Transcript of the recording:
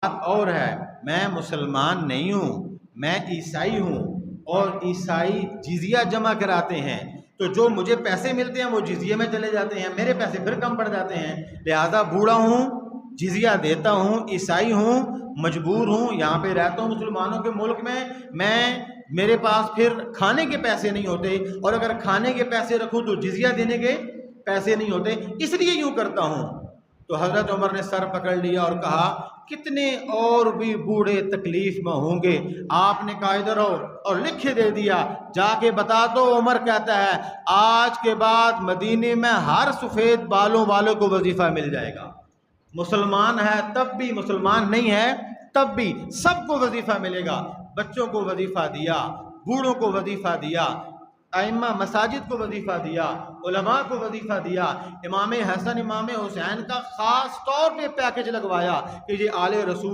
بات اور ہے، میں مسلمان نہیں ہوں، میں عیسائی ہوں، اور عیسائی جزیہ جمع کراتے ہیں، تو جو مجھے پیسے ملتے ہیں وہ جزیے میں چلے جاتے ہیں، میرے پیسے پھر کم پڑ جاتے ہیں، لہذا بوڑھا ہوں، جزیہ دیتا ہوں، عیسائی ہوں، مجبور ہوں، یہاں پہ رہتا ہوں مسلمانوں کے ملک میں میرے پاس پھر کھانے کے پیسے نہیں ہوتے، اور اگر کھانے کے پیسے رکھوں تو جزیہ دینے کے پیسے نہیں ہوتے، اس لیے یوں کرتا ہوں۔ تو حضرت عمر نے سر پکڑ لیا اور کہا کتنے اور بھی بوڑھے تکلیف میں ہوں گے، آپ نے کہا ادھر ہو، اور لکھ دے دیا، جا کے بتا دو۔ عمر کہتا ہے آج کے بعد مدینے میں ہر سفید بالوں والوں کو وظیفہ مل جائے گا، مسلمان ہے تب بھی، مسلمان نہیں ہے تب بھی، سب کو وظیفہ ملے گا۔ بچوں کو وظیفہ دیا، بوڑھوں کو وظیفہ دیا، ائمہ مساجد کو وظیفہ دیا، علماء کو وظیفہ دیا، امام حسن امام حسین کا خاص طور پہ پیکج لگوایا کہ یہ آل رسول